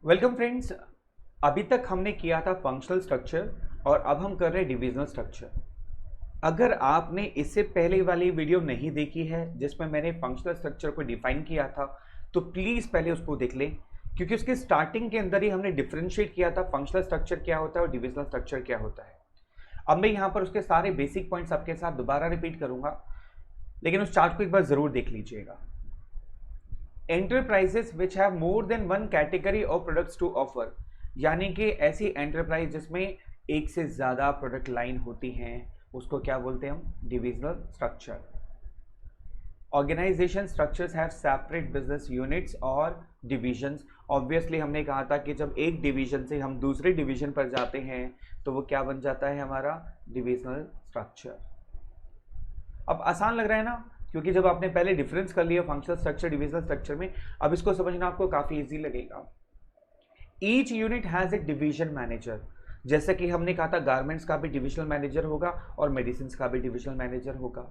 Welcome friends. अभी तक हमने किया था फंक्शनल स्ट्रक्चर और अब हम कर रहे हैं डिविजनल स्ट्रक्चर। अगर आपने इससे पहले वाली वीडियो नहीं देखी है जिसमें मैंने फंक्शनल स्ट्रक्चर को डिफाइन किया था तो प्लीज़ पहले उसको देख लें, क्योंकि उसके स्टार्टिंग के अंदर ही हमने डिफरेंशिएट किया था फंक्शनल स्ट्रक्चर क्या होता है और डिविजनल स्ट्रक्चर क्या होता है। अब मैं यहाँ पर उसके सारे बेसिक पॉइंट्स आपके साथ दोबारा रिपीट करूँगा, लेकिन उस चार्ट को एक बार ज़रूर देख लीजिएगा। Enterprises which have more than one category of products to offer, यानी कि ऐसी एंटरप्राइज जिसमें एक से ज़्यादा प्रोडक्ट लाइन होती हैं, उसको क्या बोलते हैं हम? Divisional structure. Organization structures have separate business units और डिविजन्स। ऑब्वियसली हमने कहा था कि जब एक डिवीजन से हम दूसरे डिवीजन पर जाते हैं तो वो क्या बन जाता है? हमारा डिविजनल स्ट्रक्चर। अब आसान लग रहा है ना, क्योंकि जब आपने पहले डिफरेंस कर लिया फंक्शनल स्ट्रक्चर डिविजनल स्ट्रक्चर में, अब इसको समझना आपको काफ़ी इजी लगेगा। Each unit has A division manager. जैसे कि हमने कहा था गारमेंट्स का भी डिविजनल मैनेजर होगा और मेडिसिन का भी डिविजनल मैनेजर होगा।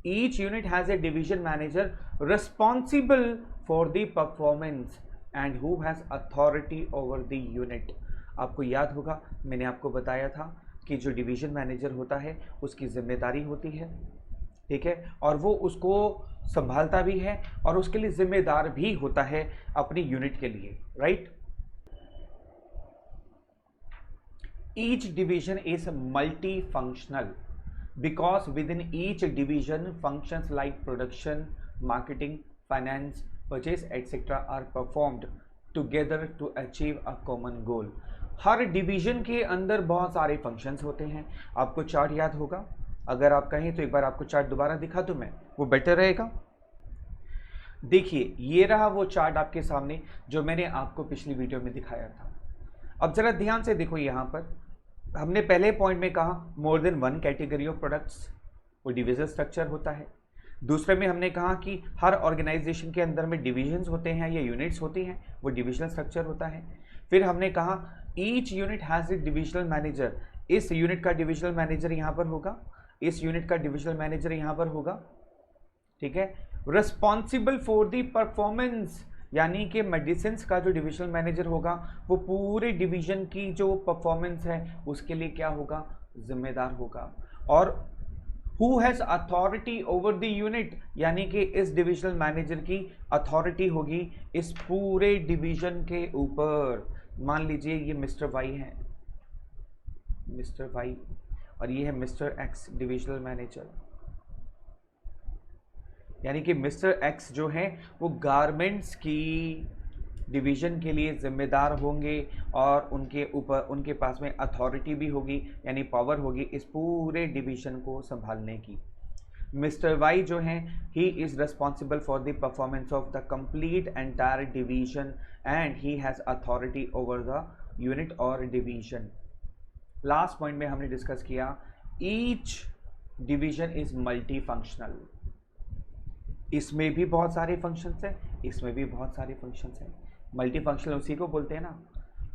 Each unit has A division manager responsible for the performance and who has authority over the unit. आपको याद होगा मैंने आपको बताया था कि जो डिवीजन मैनेजर होता है उसकी जिम्मेदारी होती है, ठीक है, और वो उसको संभालता भी है और उसके लिए जिम्मेदार भी होता है अपनी यूनिट के लिए, right. Each division is multi functional because within each division functions like production, marketing, finance, purchase etcetera are performed together to achieve a common goal. हर डिवीजन के अंदर बहुत सारे फंक्शंस होते हैं। आपको चार्ट याद होगा, अगर आप कहें तो एक बार आपको चार्ट दोबारा दिखा दूं मैं, वो बेटर रहेगा। देखिए ये रहा वो चार्ट आपके सामने जो मैंने आपको पिछली वीडियो में दिखाया था। अब जरा ध्यान से देखो, यहाँ पर हमने पहले पॉइंट में कहा मोर than one category of products, वो डिविजन स्ट्रक्चर होता है। दूसरे में हमने कहा कि हर ऑर्गेनाइजेशन के अंदर में डिविजन्स होते हैं या यूनिट्स होती हैं, वो डिविजनल स्ट्रक्चर होता है। फिर हमने कहा each unit has a divisional manager. इस यूनिट का डिविजनल मैनेजर यहाँ पर होगा, इस यूनिट का डिविजनल मैनेजर यहाँ पर होगा, ठीक है। रिस्पॉन्सिबल फॉर द परफॉर्मेंस, यानी कि मेडिसिन का जो डिविजनल मैनेजर होगा वो पूरे डिवीजन की जो परफॉर्मेंस है उसके लिए क्या होगा? जिम्मेदार होगा। और who has authority over the unit, यानी कि इस डिविजनल मैनेजर की अथॉरिटी होगी इस पूरे डिवीजन के ऊपर। मान लीजिए ये मिस्टर वाई है, मिस्टर वाई, और ये है मिस्टर एक्स डिविजनल मैनेजर। यानी कि मिस्टर एक्स जो है वो गारमेंट्स की डिवीजन के लिए जिम्मेदार होंगे और उनके ऊपर उनके पास में अथॉरिटी भी होगी, यानी पावर होगी इस पूरे डिवीजन को संभालने की। मिस्टर वाई जो हैं he is responsible for the performance of the complete entire division and he has authority over the unit और डिवीजन। लास्ट पॉइंट में हमने डिस्कस किया each division is multi functional. इसमें भी बहुत सारे फंक्शंस हैं, इसमें भी बहुत सारे फंक्शंस हैं। मल्टी फंक्शनल उसी को बोलते हैं ना।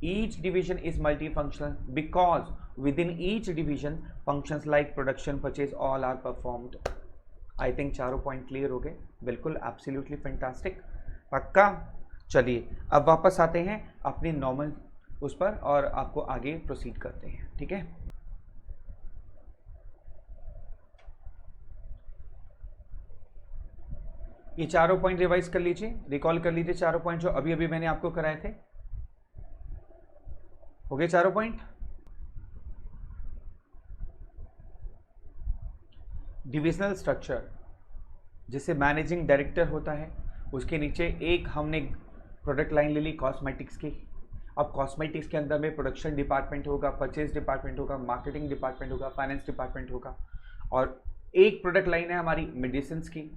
Each division is multi functional because within each division functions like production, purchase all are performed. I think चारों पॉइंट क्लियर हो गए। बिल्कुल एब्सोल्युटली फैंटास्टिक, पक्का। चलिए अब वापस आते हैं अपनी नॉर्मल उस पर और आपको आगे प्रोसीड करते हैं, ठीक है। ये चारों पॉइंट रिवाइज कर लीजिए, रिकॉल कर लीजिए चारों पॉइंट जो अभी अभी मैंने आपको कराए थे। हो गए चारों पॉइंट? डिविजनल स्ट्रक्चर जिसे मैनेजिंग डायरेक्टर होता है, उसके नीचे एक हमने प्रोडक्ट लाइन ले ली कॉस्मेटिक्स की। अब कॉस्मेटिक्स के अंदर में प्रोडक्शन डिपार्टमेंट होगा, परचेज डिपार्टमेंट होगा, मार्केटिंग डिपार्टमेंट होगा, फाइनेंस डिपार्टमेंट होगा। और एक प्रोडक्ट लाइन है हमारी मेडिसिन की,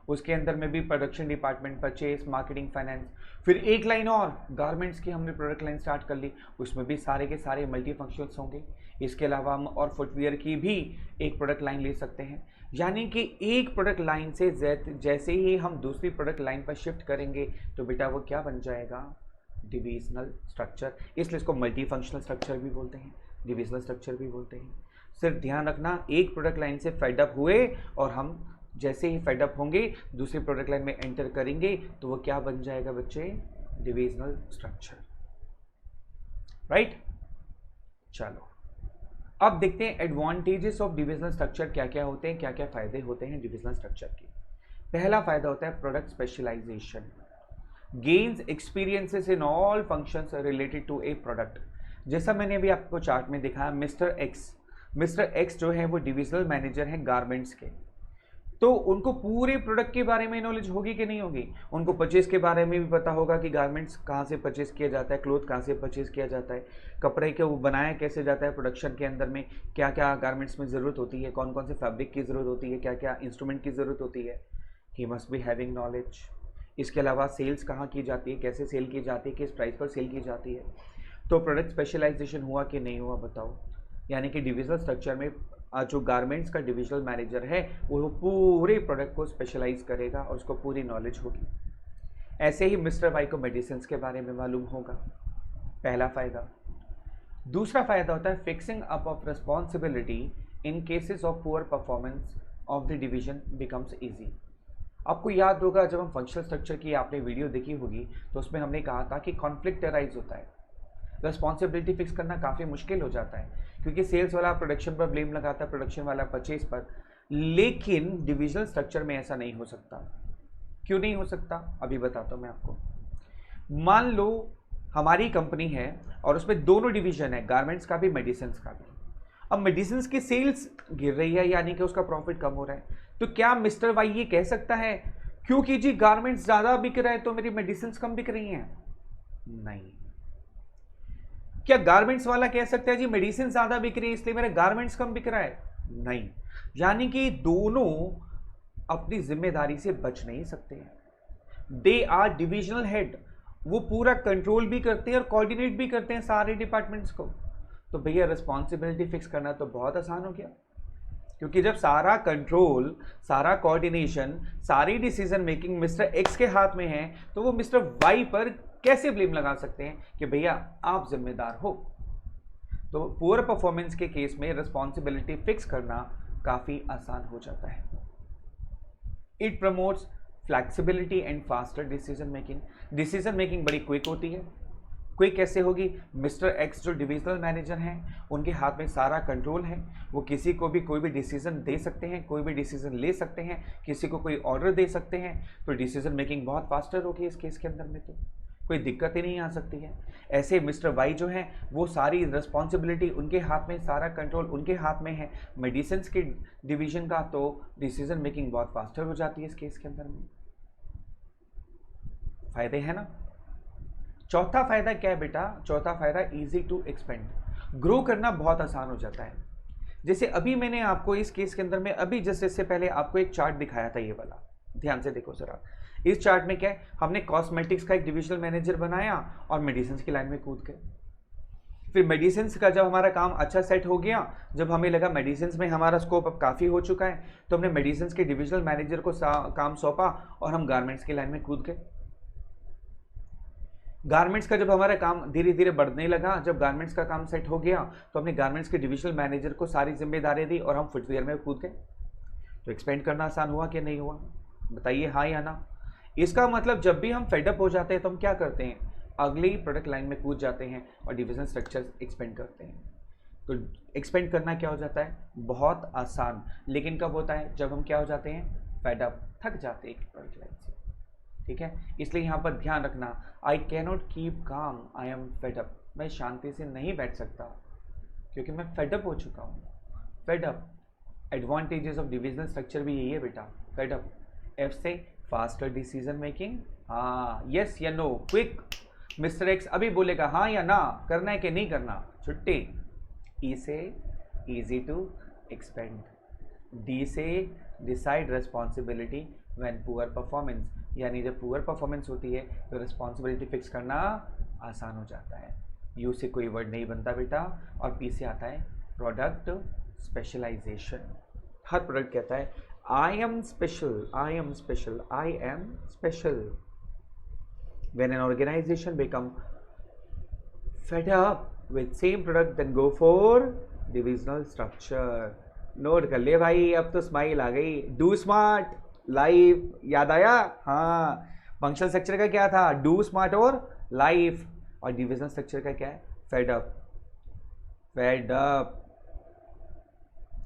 उसके अंदर में भी production department, purchase, marketing, finance. फिर एक लाइन और गारमेंट्स की हमने प्रोडक्ट लाइन स्टार्ट कर ली, उसमें भी सारे के सारे मल्टी फंक्शनल्स होंगे। इसके अलावा हम और फुटवियर की भी एक प्रोडक्ट लाइन ले सकते हैं। यानी कि एक प्रोडक्ट लाइन से जैसे ही हम दूसरी प्रोडक्ट लाइन पर शिफ्ट करेंगे तो बेटा वो क्या बन जाएगा? Divisional structure. इसलिए इसको मल्टी फंक्शनल स्ट्रक्चर भी बोलते हैं, डिविजनल स्ट्रक्चर भी बोलते हैं। सिर्फ ध्यान रखना, एक प्रोडक्ट लाइन से फेडअप हुए और हम जैसे ही फेडअप होंगे दूसरी प्रोडक्ट लाइन में एंटर करेंगे तो वो क्या बन जाएगा बच्चे? Divisional structure. राइट। चलो अब देखते हैं एडवांटेजेस ऑफ डिविजनल स्ट्रक्चर क्या क्या होते हैं, क्या क्या फायदे होते हैं डिविजनल स्ट्रक्चर के। पहला फायदा होता है product specialization, gains experiences in all functions related to a product. जैसा मैंने अभी आपको चार्ट में दिखाया, मिस्टर एक्स जो है वो डिविजनल मैनेजर हैं गारमेंट्स के, तो उनको पूरे प्रोडक्ट के बारे में नॉलेज होगी कि नहीं होगी। उनको परचेज के बारे में भी पता होगा कि गारमेंट्स कहाँ से परचेज किया जाता है, क्लोथ कहाँ से परचेज किया जाता है, कपड़े के वो बनाया कैसे जाता है, प्रोडक्शन के अंदर में क्या क्या गारमेंट्स में ज़रूरत होती है, कौन कौन से फैब्रिक की ज़रूरत होती है, क्या क्या इंस्ट्रूमेंट की ज़रूरत होती है। He must be having knowledge. इसके अलावा सेल्स कहाँ की जाती है, कैसे सेल की जाती है, किस प्राइस पर सेल की जाती है। तो प्रोडक्ट स्पेशलाइजेशन हुआ कि नहीं हुआ बताओ। यानी कि डिविजनल स्ट्रक्चर में जो गारमेंट्स का डिविजनल मैनेजर है वो पूरे प्रोडक्ट को स्पेशलाइज करेगा और उसको पूरी नॉलेज होगी। ऐसे ही मिस्टर वाई को मेडिसिन के बारे में मालूम होगा, पहला फायदा। दूसरा फायदा होता है fixing up of responsibility in cases of poor performance of the division becomes easy. आपको याद होगा जब हम फंक्शनल स्ट्रक्चर की आपने वीडियो देखी होगी तो उसमें हमने कहा था कि कॉन्फ्लिक्ट अराइज होता है, रिस्पॉन्सिबिलिटी फिक्स करना काफ़ी मुश्किल हो जाता है, क्योंकि सेल्स वाला प्रोडक्शन पर ब्लेम लगाता है, प्रोडक्शन वाला परचेज पर। लेकिन डिविजनल स्ट्रक्चर में ऐसा नहीं हो सकता। क्यों नहीं हो सकता, अभी बताता हूँ मैं आपको। मान लो हमारी कंपनी है और उसमें दोनों डिवीजन है, गारमेंट्स का भी मेडिसिन का भी। अब मेडिसिन की सेल्स गिर रही है, यानी कि उसका प्रॉफिट कम हो रहा है। तो क्या मिस्टर वाई ये कह सकता है क्योंकि जी गारमेंट्स ज़्यादा बिक रहा है तो मेरी मेडिसिन कम बिक रही हैं? नहीं। क्या गारमेंट्स वाला कह सकता है जी मेडिसिन ज्यादा बिक रही है इसलिए मेरे गारमेंट्स कम बिक रहा है? नहीं। यानी कि दोनों अपनी जिम्मेदारी से बच नहीं सकते हैं। दे आर डिविजनल हेड, वो पूरा कंट्रोल भी करते हैं और कोऑर्डिनेट भी करते हैं सारे डिपार्टमेंट्स को। तो भैया रिस्पॉन्सिबिलिटी फिक्स करना तो बहुत आसान हो गया, क्योंकि जब सारा कंट्रोल, सारा कोऑर्डिनेशन, सारी डिसीजन मेकिंग मिस्टर एक्स के हाथ में है तो वो मिस्टर वाई पर कैसे ब्लेम लगा सकते हैं कि भैया आप जिम्मेदार हो। तो पुअर परफॉर्मेंस के केस में रिस्पॉन्सिबिलिटी फिक्स करना काफी आसान हो जाता है। It promotes flexibility and faster decision making. Decision making बड़ी क्विक होती है। क्विक कैसे होगी? मिस्टर एक्स जो डिविजनल मैनेजर हैं उनके हाथ में सारा कंट्रोल है, वो किसी को भी कोई भी डिसीजन दे सकते हैं, कोई भी डिसीजन ले सकते हैं, किसी को कोई ऑर्डर दे सकते हैं। तो डिसीजन मेकिंग बहुत फास्टर होगी इस केस के अंदर में, तो कोई दिक्कत ही नहीं आ सकती है। ऐसे मिस्टर वाई जो हैं वो सारी रिस्पॉन्सिबिलिटी उनके हाथ में, सारा कंट्रोल उनके हाथ में है मेडिसिन के डिवीजन का, तो डिसीजन मेकिंग बहुत फास्टर हो जाती है इस केस के अंदर में। फायदे हैं ना। चौथा फायदा क्या है बेटा? चौथा फायदा इजी टू एक्सपेंड। ग्रो करना बहुत आसान हो जाता है। जैसे अभी मैंने आपको इस केस के अंदर में अभी जस्ट इससे पहले आपको एक चार्ट दिखाया था, ये वाला ध्यान से देखो जरा। इस चार्ट में क्या है, हमने कॉस्मेटिक्स का एक डिविजनल मैनेजर बनाया और मेडिसिन की लाइन में कूद गए। फिर मेडिसिन का जब हमारा काम अच्छा सेट हो गया, जब हमें लगा मेडिसिन में हमारा स्कोप अब काफ़ी हो चुका है, तो हमने मेडिसिन के डिविजनल मैनेजर को काम सौंपा और हम गारमेंट्स की लाइन में कूद गए। गारमेंट्स का जब हमारा काम धीरे धीरे बढ़ने लगा, जब गारमेंट्स का काम सेट हो गया, तो हमने गारमेंट्स के डिविजनल मैनेजर को सारी जिम्मेदारी दी और हम फुटवियर में कूद गए। तो एक्सपेंड करना आसान हुआ कि नहीं हुआ? बताइए हाँ या ना। इसका मतलब जब भी हम फेडअप हो जाते हैं तो हम क्या करते हैं, अगली प्रोडक्ट लाइन में कूद जाते हैं और डिविजन स्ट्रक्चर एक्सपेंड करते हैं। तो एक्सपेंड करना क्या हो जाता है, बहुत आसान। लेकिन कब होता है, जब हम क्या हो जाते हैं, फेडअप, थक जाते हैं एक प्रोडक्ट लाइन से। ठीक है, इसलिए यहाँ पर ध्यान रखना, I cannot keep calm, I am fed up. मैं शांति से नहीं बैठ सकता क्योंकि मैं फेडअप हो चुका हूँ। Fed up, advantages of divisional structure भी यही है बेटा, फेडअप। एफ से फास्टर डिसीजन मेकिंग, हाँ यस या नो, क्विक। मिस्टर एक्स अभी बोलेगा हाँ या ना, करना है कि नहीं करना, छुट्टी। ई से इजी टू एक्सपेंड। डी से decide responsibility when poor performance, यानी जब पुअर परफॉर्मेंस होती है तो रिस्पॉन्सिबिलिटी फिक्स करना आसान हो जाता है। यू से कोई वर्ड नहीं बनता बेटा, और पी से आता है प्रोडक्ट स्पेशलाइजेशन। हर प्रोडक्ट कहता है I am special, I am special, I am special. When an organization become fed up with same product, then go for divisional structure. Note कर ले भाई, अब तो स्माइल आ गई। डू स्मार्ट लाइफ याद आया? हाँ, फंक्शनल स्ट्रक्चर का क्या था, डू स्मार्ट और लाइफ, और डिविजनल स्ट्रक्चर का क्या है, फेड अप, फेड अप।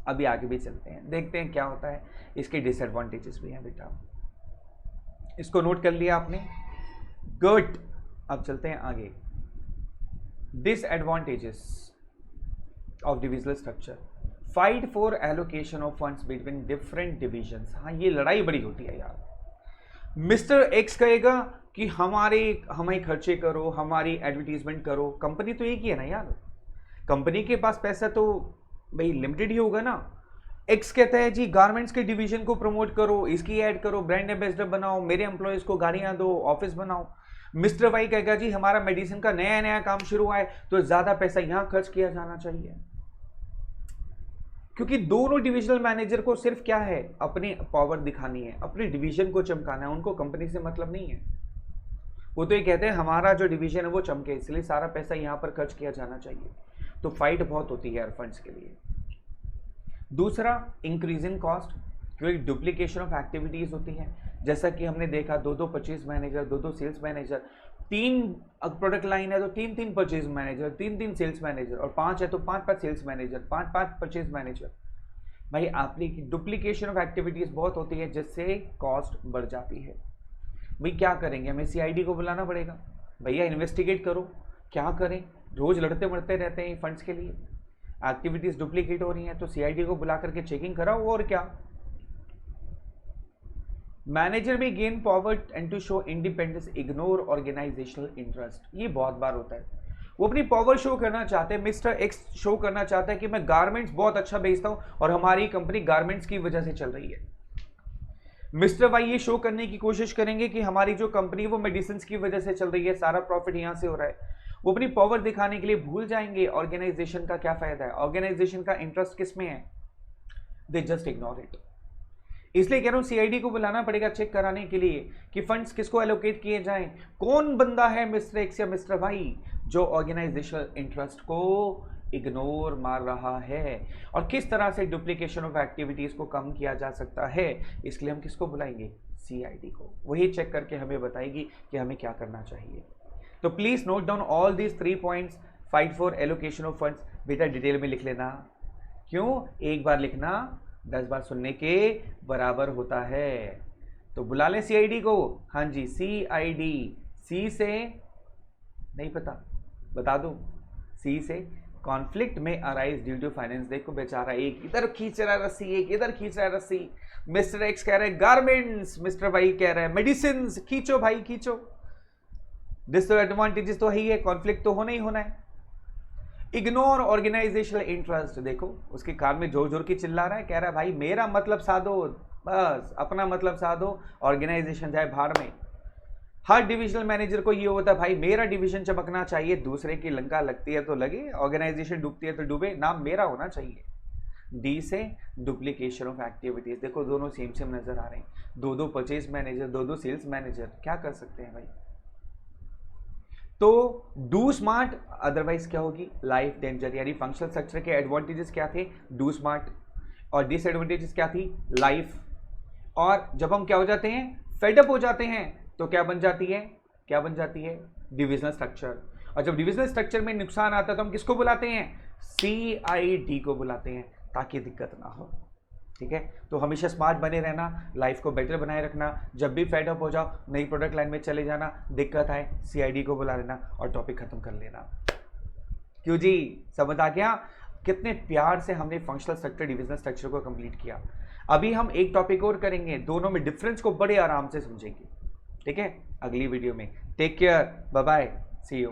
अभी आगे भी चलते हैं, देखते हैं क्या होता है। इसके डिसएडवांटेजेस भी हैं बेटा, इसको नोट कर लिया आपने, गुड। अब चलते हैं आगे। Disadvantages of divisional structure, fight for allocation of funds between different divisions. हाँ, ये लड़ाई बड़ी होती है यार। मिस्टर एक्स कहेगा कि हमें खर्चे करो, हमारी एडवर्टीजमेंट करो। कंपनी तो एक ही है ना यार, कंपनी के पास पैसा तो भाई लिमिटेड ही होगा ना। एक्स कहता है जी गारमेंट्स के डिवीजन को प्रमोट करो, इसकी ऐड करो, ब्रांड एम्बेसडर बनाओ, मेरे एम्प्लॉयज को गाड़ियां दो, ऑफिस बनाओ। मिस्टर वाई कहेगा जी हमारा मेडिसिन का नया नया काम शुरू हुआ है तो ज्यादा पैसा यहां खर्च किया जाना चाहिए। क्योंकि दोनों डिविजनल मैनेजर को सिर्फ क्या है, अपनी पावर दिखानी है, अपने डिवीजन को चमकाना है, उनको कंपनी से मतलब नहीं है। वो तो ये कहते हैं हमारा जो डिवीजन है वो चमके, इसलिए सारा पैसा यहां पर खर्च किया जाना चाहिए। तो फाइट बहुत होती है यार फंड्स के लिए। दूसरा, इंक्रीजिंग कॉस्ट, क्योंकि डुप्लीकेशन ऑफ एक्टिविटीज होती है। जैसा कि हमने देखा, दो परचेज मैनेजर, दो सेल्स मैनेजर, 3 प्रोडक्ट लाइन है तो 3 परचेज मैनेजर, 3 सेल्स मैनेजर, और 5 है तो 5 सील्स मैनेजर, 5 परचेज मैनेजर। भाई आपकी डुप्लीकेशन ऑफ एक्टिविटीज बहुत होती है, जिससे कॉस्ट बढ़ जाती है। भाई क्या करेंगे, हमें सीआईडी को बुलाना पड़ेगा, भैया इन्वेस्टिगेट करो, क्या करें, रोज लड़ते मरते रहते हैं फंड्स के लिए, एक्टिविटीज डुप्लीकेट हो रही हैं तो सीआईडी को बुला करके चेकिंग कराओ। और क्या, manager may gain power and to show independence, ignore organizational interest. ये बहुत बार होता है, वो अपनी पावर शो करना चाहते हैं। मिस्टर एक्स शो करना चाहता है कि मैं गारमेंट्स बहुत अच्छा बेचता हूं और हमारी कंपनी गारमेंट्स की वजह से चल रही है। मिस्टर वाई ये शो करने की कोशिश करेंगे कि हमारी जो कंपनी वो मेडिसिन की वजह से चल रही है, सारा प्रॉफिट यहां से हो रहा है। वो अपनी पावर दिखाने के लिए भूल जाएंगे ऑर्गेनाइजेशन का क्या फायदा है, ऑर्गेनाइजेशन का इंटरेस्ट किस में है, दे जस्ट इग्नोर इट। इसलिए कह रहा हूं सीआईडी को बुलाना पड़ेगा चेक कराने के लिए कि फंड्स किसको एलोकेट किए जाएं, कौन बंदा है मिस्टर एक्स या मिस्टर वाई जो ऑर्गेनाइजेशनल इंटरेस्ट को इग्नोर मार रहा है, और किस तरह से डुप्लीकेशन ऑफ एक्टिविटीज को कम किया जा सकता है। इसलिए हम किसको बुलाएंगे, सीआईडी को, वही चेक करके हमें बताएगी कि हमें क्या करना चाहिए। तो please note down all these 3 points. Fight for allocation of funds, बेटा डिटेल में लिख लेना, क्यों, एक बार लिखना 10 बार सुनने के बराबर होता है। तो बुला लें सीआईडी को, हाँ जी सीआईडी, सी से नहीं पता बता दूं, सी से कॉन्फ्लिक्ट में अराइज ड्यू टू फाइनेंस। देखो बेचारा एक इधर खींच रहा है रस्सी, एक इधर खींच रहा है रस्सी। मिस्टर एक्स कह रहे हैं गारमेंट्स, मिस्टर वाई कह रहे हैं मेडिसिन, खींचो भाई खींचो। डिसएडवांटेजेस तो है, कॉन्फ्लिक्ट तो होना ही होना है। इग्नोर ऑर्गेनाइजेशनल इंटरेस्ट, देखो उसके कान में जोर जोर की चिल्ला रहा है, कह रहा है भाई मेरा मतलब साधो, बस अपना मतलब साधो, ऑर्गेनाइजेशन जाए भाड़ में। हर डिविजनल मैनेजर को ये होता है भाई मेरा डिवीजन चमकना चाहिए, दूसरे की लंका लगती है तो लगे, ऑर्गेनाइजेशन डूबती है तो डूबे, नाम मेरा होना चाहिए। डी से डुप्लीकेशन ऑफ एक्टिविटीज, देखो दोनों सेम नजर आ रहे हैं, 2 परचेज मैनेजर, 2 सेल्स मैनेजर, क्या कर सकते हैं भाई। तो डू स्मार्ट, अदरवाइज क्या होगी, लाइफ डेंजर। यानी फंक्शनल स्ट्रक्चर के एडवांटेजेस क्या थे, डू स्मार्ट, और डिसएडवांटेजेस क्या थी, लाइफ। और जब हम क्या हो जाते हैं, फेडअप हो जाते हैं, तो क्या बन जाती है, डिविजनल स्ट्रक्चर। और जब डिविजनल स्ट्रक्चर में नुकसान आता है तो हम किसको बुलाते हैं, सीआईडी को बुलाते हैं, ताकि दिक्कत ना हो। ठीक है, तो हमेशा स्मार्ट बने रहना, लाइफ को बेटर बनाए रखना। जब भी फेड अप हो जाओ, नई प्रोडक्ट लाइन में चले जाना, दिक्कत आए सीआईडी को बुला लेना और टॉपिक खत्म कर लेना। क्यों जी, समझ आ गया कितने प्यार से हमने फंक्शनल स्ट्रक्चर डिविजनल स्ट्रक्चर को कंप्लीट किया। अभी हम एक टॉपिक और करेंगे, दोनों में डिफरेंस को बड़े आराम से समझेंगे। ठीक है, अगली वीडियो में। Take care, bye bye, see you.